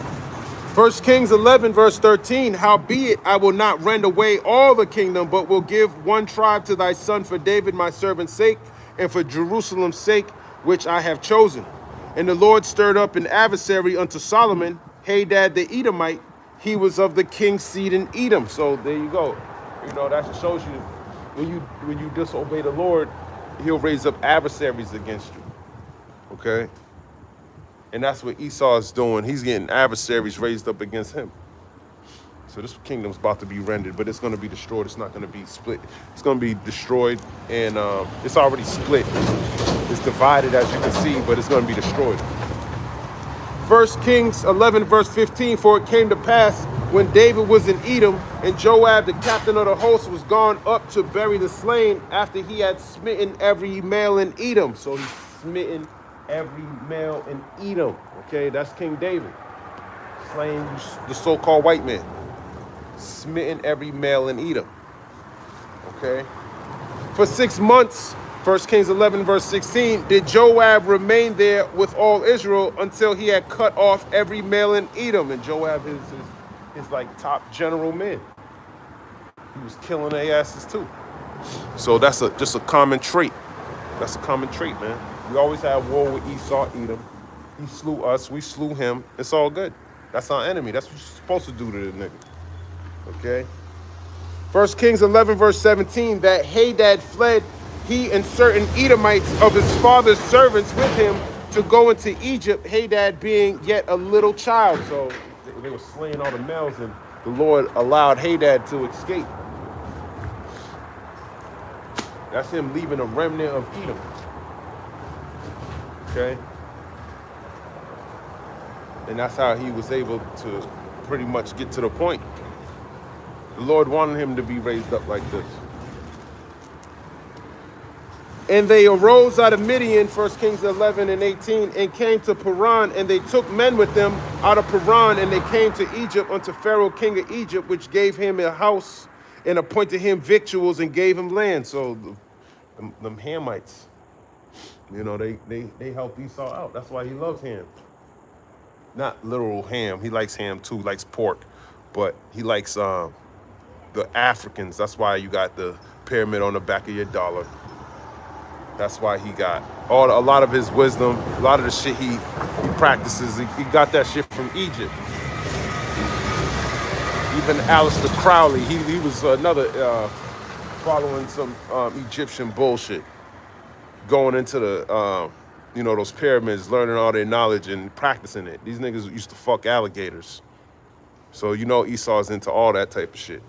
1 Kings 11, verse 13, howbeit I will not rend away all the kingdom, but will give one tribe to thy son for David my servant's sake, and for Jerusalem's sake, which I have chosen. And the Lord stirred up an adversary unto Solomon, Hadad the EDOMITE. He was of the king's seed in Edom. So there you go. You know, that shows you when you disobey the Lord, he'll raise up adversaries against you. Okay? And that's what Esau is doing. He's getting adversaries raised up against him. So this kingdom's about to be rendered, but it's going to be destroyed. It's not going to be split. It's going to be destroyed, and it's already split. It's divided, as you can see, but it's going to be destroyed. 1 Kings 11, verse 15, for it came to pass when David was in Edom, and Joab, the captain of the host, was gone up to bury the slain after he had smitten every male in Edom. So he's smitten every male in Edom. Okay, that's King David. Slain the so-called white man. Smitten every male in Edom. Okay. For 6 months, 1 Kings 11, verse 16, did Joab remain there with all Israel until he had cut off every male in Edom. And Joab is like top general man. He was killing their asses too. So that's just a common trait. That's a common trait, man. We always have war with Esau, Edom. He slew us, we slew him. It's all good. That's our enemy. That's what you're supposed to do to the nigga. Okay? 1 Kings 11, verse 17, that Hadad fled, he and certain Edomites of his father's servants with him to go into Egypt, Hadad being yet a little child. So they were slaying all the males, and the Lord allowed Hadad to escape. That's him leaving a remnant of Edom. Okay? And that's how he was able to pretty much get to the point. The Lord wanted him to be raised up like this. And they arose out of Midian, 1 Kings 11 and 18, and came to Paran, and they took men with them out of Paran, and they came to Egypt unto Pharaoh, king of Egypt, which gave him a house and appointed him victuals and gave him land. So them Hamites, you know, they helped Esau out. That's why he loves ham. Not literal ham. He likes ham too, likes pork, but he likes the Africans. That's why you got the pyramid on the back of your dollar. That's why he got a lot of his wisdom, a lot of the shit he practices. He got that shit from Egypt. Even Aleister Crowley, he was another following some Egyptian bullshit, going into the, those pyramids, learning all their knowledge and practicing it. These niggas used to fuck alligators. So Esau's into all that type of shit.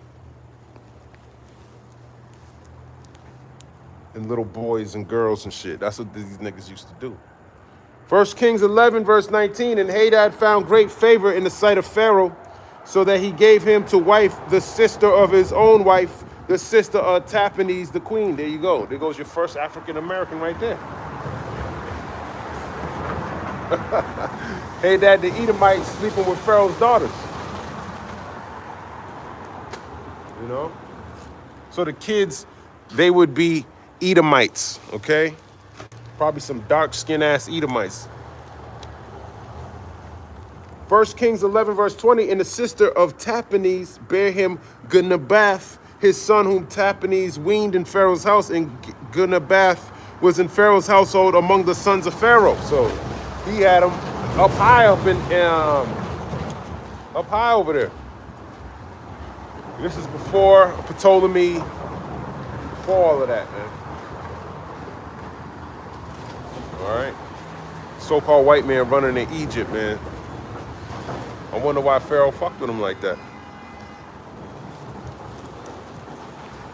And little boys and girls and shit. That's what these niggas used to do. 1 Kings 11, verse 19, and Hadad found great favor in the sight of Pharaoh, so that he gave him to wife the sister of his own wife, the sister of Tappanes the queen. There you go. There goes your first African-American right there. Hadad the Edomite sleeping with Pharaoh's daughters. So the kids, they would be Edomites, okay? Probably some dark-skinned ass Edomites. 1 Kings 11, verse 20, and the sister of Tappanes bare him Genubath, his son whom Tappanes weaned in Pharaoh's house, and Genubath was in Pharaoh's household among the sons of Pharaoh. So he had him up high over there. This is before Ptolemy, before all of that, man. All right. So-called white man running in Egypt, man. I wonder why Pharaoh fucked with him like that.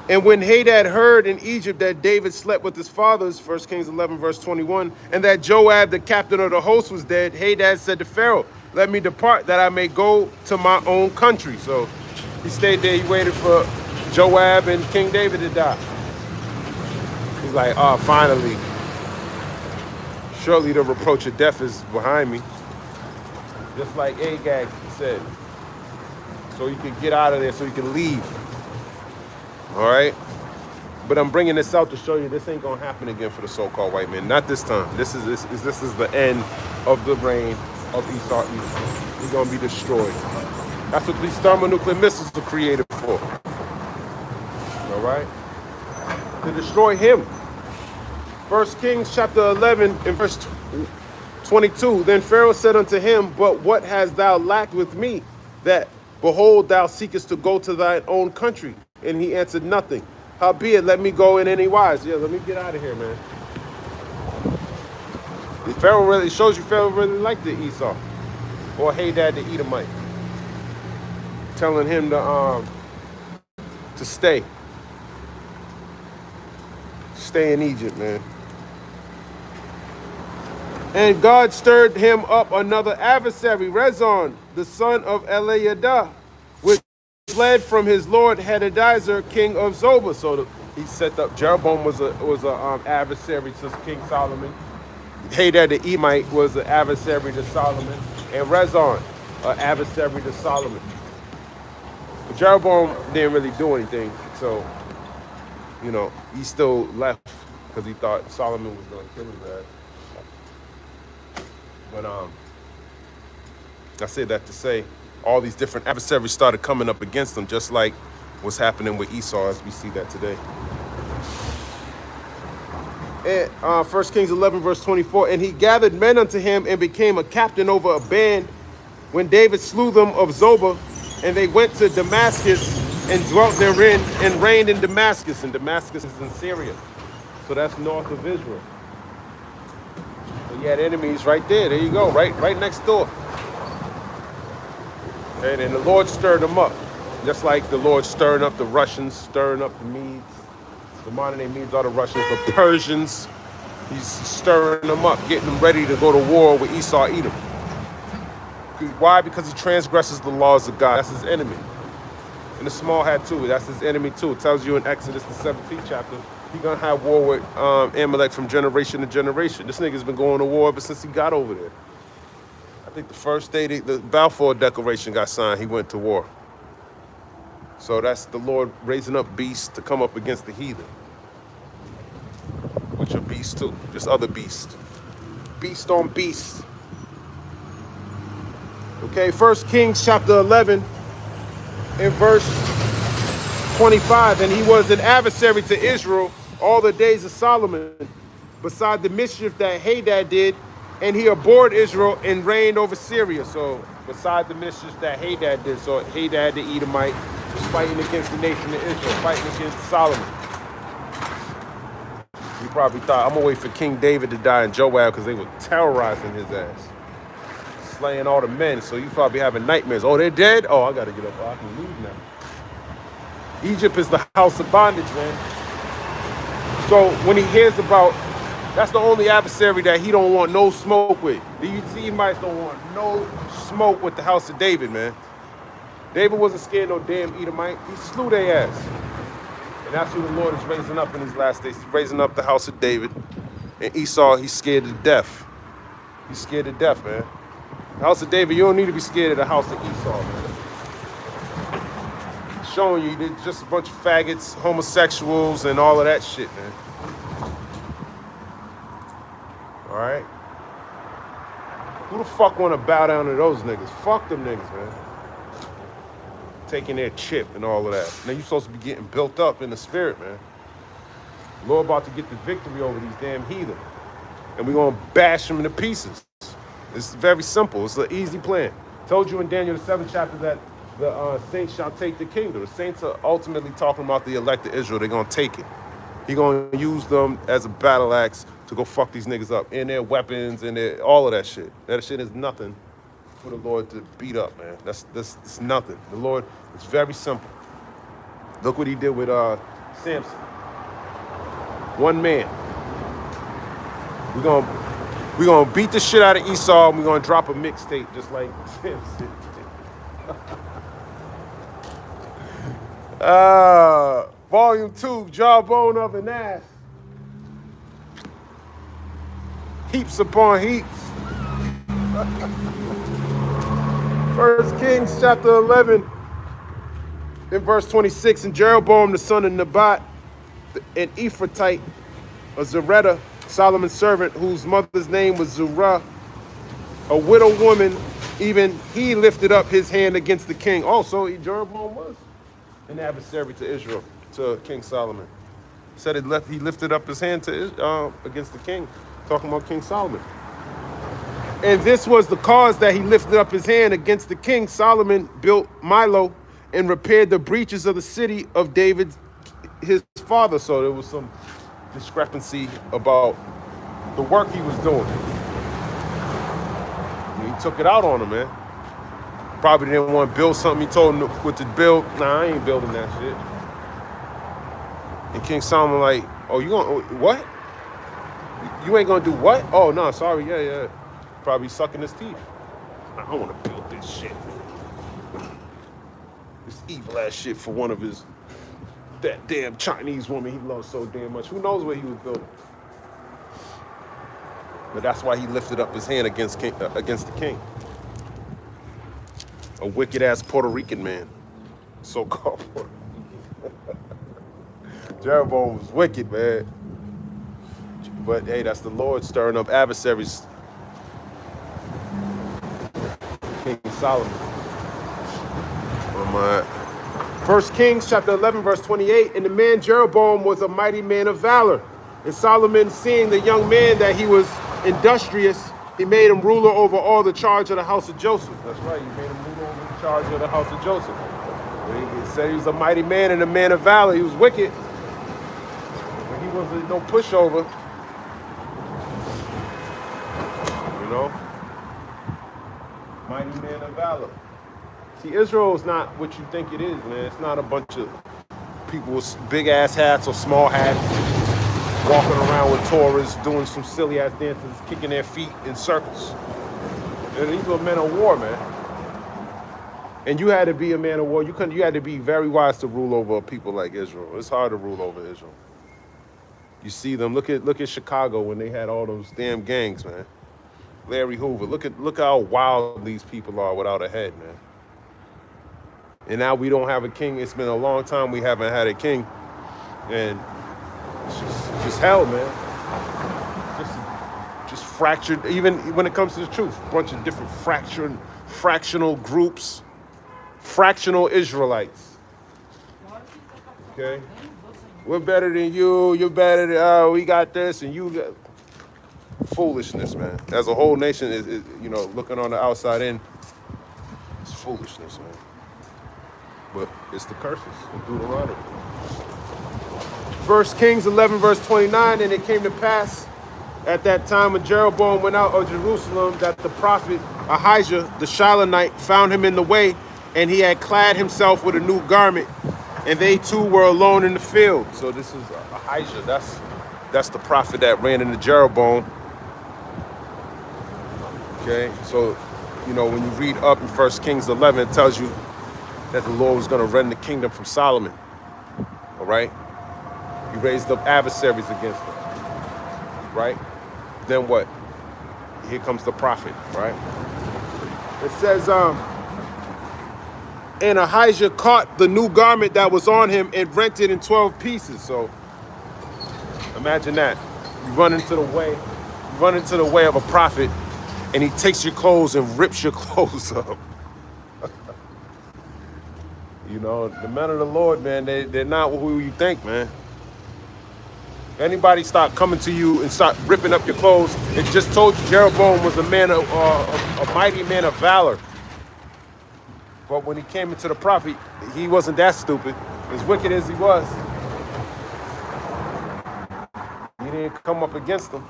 And when Hadad heard in Egypt that David slept with his fathers, 1 Kings 11, verse 21, and that Joab, the captain of the host, was dead, Hadad said to Pharaoh, let me depart that I may go to my own country. So he stayed there. He waited for Joab and King David to die. He's like, finally. Surely the reproach of death is behind me. Just like Agag said. So you can get out of there, so you can leave. All right? But I'm bringing this out to show you this ain't going to happen again for the so-called white man. Not this time. This is the end of the reign of Esau. He's going to be destroyed. That's what these thermonuclear missiles are created for. All right? To destroy him. 1 Kings chapter 11 and verse 22. Then Pharaoh said unto him, but what hast thou lacked with me, that, behold, thou seekest to go to thine own country? And he answered, nothing. Howbeit, let me go in any wise. Yeah, let me get out of here, man. Pharaoh really shows you Pharaoh really liked the Esau. Or Hadad the Edomite. Telling him to stay. Stay in Egypt, man. And God stirred him up another adversary, Rezon, the son of Eliadah, which fled from his lord Hadadezer, king of Zobah. So he set up. Jeroboam was a adversary to King Solomon. Hadad the Edomite was an adversary to Solomon, and Rezon, an adversary to Solomon. But Jeroboam didn't really do anything, so he still left because he thought Solomon was going to kill his ass. But I say that to say all these different adversaries started coming up against him, just like what's happening with Esau as we see that today. And 1 Kings 11, verse 24, and he gathered men unto him and became a captain over a band when David slew them of Zobah, and they went to Damascus and dwelt therein and reigned in Damascus. And Damascus is in Syria. So that's north of Israel. So you had enemies right there. There you go. Right next door. And the Lord stirred them up. Just like the Lord stirring up the Russians, stirring up the Medes. The modern day Medes are the Russians, the Persians. He's stirring them up, getting them ready to go to war with Esau, Edom. Why? Because he transgresses the laws of God. That's his enemy. And the small hat too, that's his enemy too. It tells you in Exodus, the 17th chapter, he's going to have war with Amalek from generation to generation. This nigga's been going to war ever since he got over there. I think the first day the Balfour Declaration got signed, he went to war. So that's the Lord raising up beasts to come up against the heathen. Which are beasts too, just other beasts. Beast on beast. Okay, 1 Kings chapter 11 and verse 25. And he was an adversary to Israel all the days of Solomon, beside the mischief that Hadad did, and he abhorred Israel and reigned over Syria. So beside the mischief that Hadad did, so Hadad the Edomite was fighting against the nation of Israel, fighting against Solomon. probably thought, I'm gonna wait for King David to die and Joab because they were terrorizing his ass, slaying all the men. So you probably having nightmares. Oh, they're dead? Oh, I gotta get up. Oh, I can leave now. Egypt is the house of bondage, man. So when he hears about, that's the only adversary that he don't want no smoke with. The Edomites don't want no smoke with the house of David, man. David wasn't scared of no damn Edomite. He slew their ass. And that's who the Lord is raising up in these last days. He's raising up the house of David. And Esau, he's scared to death. He's scared to death, man. The house of David, you don't need to be scared of the house of Esau, man. Showing you they're just a bunch of faggots, homosexuals, and all of that shit, man. All right? Who the fuck want to bow down to those niggas? Fuck them niggas, man. Taking their chip and all of that. Now you're supposed to be getting built up in the spirit, man. The Lord about to get the victory over these damn heathen. And we're going to bash them into pieces. It's very simple. It's an easy plan. Told you in Daniel the 7th chapter that the saints shall take the kingdom. The saints are ultimately talking about the elect of Israel. They're going to take it. He's going to use them as a battle axe to go fuck these niggas up. And their weapons and all of that shit. That shit is nothing for the Lord to beat up, man. That's nothing. The Lord, it's very simple. Look what he did with Samson. One man. We're gonna beat the shit out of Esau and we're gonna drop a mixtape just like Samson. Volume 2, Jawbone of an Ass. Heaps upon heaps. 1 Kings chapter 11, in verse 26, and Jeroboam the son of Nebat, an Ephrathite, a Zaretta, Solomon's servant, whose mother's name was Zerah, a widow woman, even he lifted up his hand against the king. Oh, so Jeroboam was an adversary to Israel, to King Solomon. Said he lifted up his hand to against the king, talking about King Solomon. And this was the cause that he lifted up his hand against the king. Solomon built Milo and repaired the breaches of the city of David, his father. So there was some discrepancy about the work he was doing. And he took it out on him, man. Probably didn't want to build something. He told him what to build. Nah, I ain't building that shit. And King Solomon like, oh, you gonna, what? You ain't gonna do what? Oh, no, sorry, yeah. Probably sucking his teeth. I don't want to build this shit. This evil ass shit for one of his, that damn Chinese woman he loves so damn much. Who knows what he was building? But that's why he lifted up his hand against the king. A wicked ass Puerto Rican man. So-called Puerto Rican. Jeroboam was wicked, man. But hey, that's the Lord stirring up adversaries. King Solomon. 1 Kings chapter 11, verse 28. And the man Jeroboam was a mighty man of valor. And Solomon, seeing the young man that he was industrious, he made him ruler over all the charge of the house of Joseph. That's right, he made him ruler over the charge of the house of Joseph. He said he was a mighty man and a man of valor. He was wicked, but he wasn't no pushover. You know? Mighty man of valor. See, Israel is not what you think it is, man. It's not a bunch of people with big ass hats or small hats walking around with Torahs, doing some silly ass dances, kicking their feet in circles. And these were men of war, man. And you had to be a man of war. You had to be very wise to rule over people like Israel. It's hard to rule over Israel. You see them. Look at Chicago when they had all those damn gangs, man. Larry Hoover. Look how wild these people are without a head, man. And now we don't have a king. It's been a long time we haven't had a king. And it's just hell, man. Just fractured, even when it comes to the truth. A bunch of different fractional groups, fractional Israelites. Okay? We're better than you. You're better than, we got this and you got... Foolishness, man. As a whole nation is looking on the outside in, it's foolishness, man. But it's the curses of Deuteronomy. 1 Kings 11, verse 29, and it came to pass at that time when Jeroboam went out of Jerusalem that the prophet Ahijah the Shilonite found him in the way, and he had clad himself with a new garment, and they two were alone in the field. So this is Ahijah. That's the prophet that ran into Jeroboam. Okay, so you know when you read up in 1 Kings 11, it tells you that the Lord was going to rend the kingdom from Solomon. All right, he raised up adversaries against him. Right? Then what? Here comes the prophet, right? It says, and Ahijah caught the new garment that was on him and rent it in 12 pieces. So imagine that. You run into the way of a prophet, and he takes your clothes and rips your clothes up. You know, the men of the Lord, man, they're not who you think, man. Anybody start coming to you and start ripping up your clothes, it just told you Jeroboam was a man of a mighty man of valor. But when he came into the prophet, he wasn't that stupid. As wicked as he was, he didn't come up against him.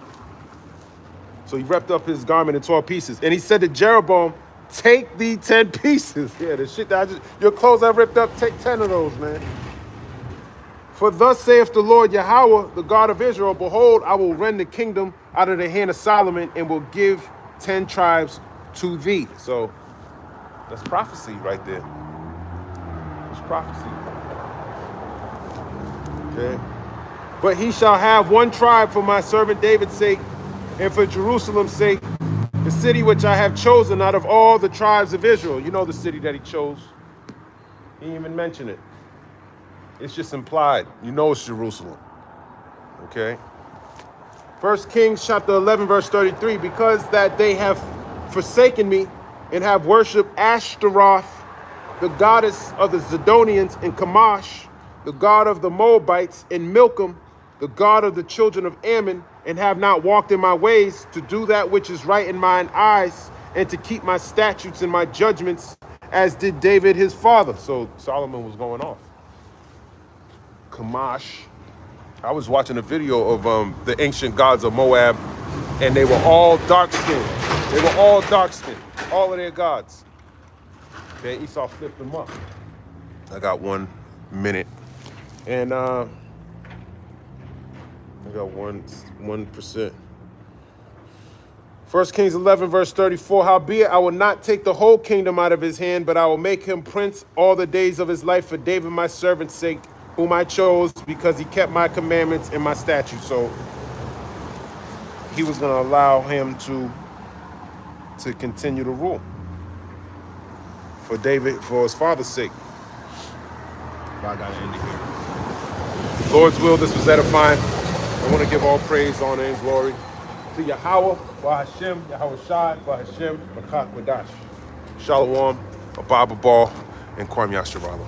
So he ripped up his garment in 12 pieces. And he said to Jeroboam, take the 10 pieces. Yeah, the shit that your clothes I ripped up, take 10 of those, man. For thus saith the Lord Yahweh, the God of Israel, behold, I will rend the kingdom out of the hand of Solomon and will give 10 tribes to thee. So that's prophecy right there. It's prophecy. Okay. But he shall have one tribe for my servant David's sake, and for Jerusalem's sake, the city which I have chosen out of all the tribes of Israel. You know the city that he chose. He didn't even mention it. It's just implied. You know it's Jerusalem. Okay? 1 Kings chapter 11, verse 33, because that they have forsaken me and have worshipped Ashtaroth, the goddess of the Zidonians, and Chemosh, the god of the Moabites, and Milcom, the god of the children of Ammon, and have not walked in my ways to do that which is right in mine eyes, and to keep my statutes and my judgments, as did David his father. So Solomon was going off. Chemosh. I was watching a video of the ancient gods of Moab, and they were all dark-skinned. They were all dark-skinned, all of their gods. Okay, Esau flipped them up. I got 1 minute, and I got 1%. 1 Kings 11, verse 34, howbeit I will not take the whole kingdom out of his hand, but I will make him prince all the days of his life for David my servant's sake, whom I chose, because he kept my commandments and my statutes. So he was going to allow him to continue to rule for David, for his father's sake. But I got to end it here. Lord's will, this was edifying. I want to give all praise, honor, and glory to Yahweh, Bahashem, Yahweh Shai, Bahashem, Makak Wadash. Shalom, Ababa Ball, and Kwam Yasharala.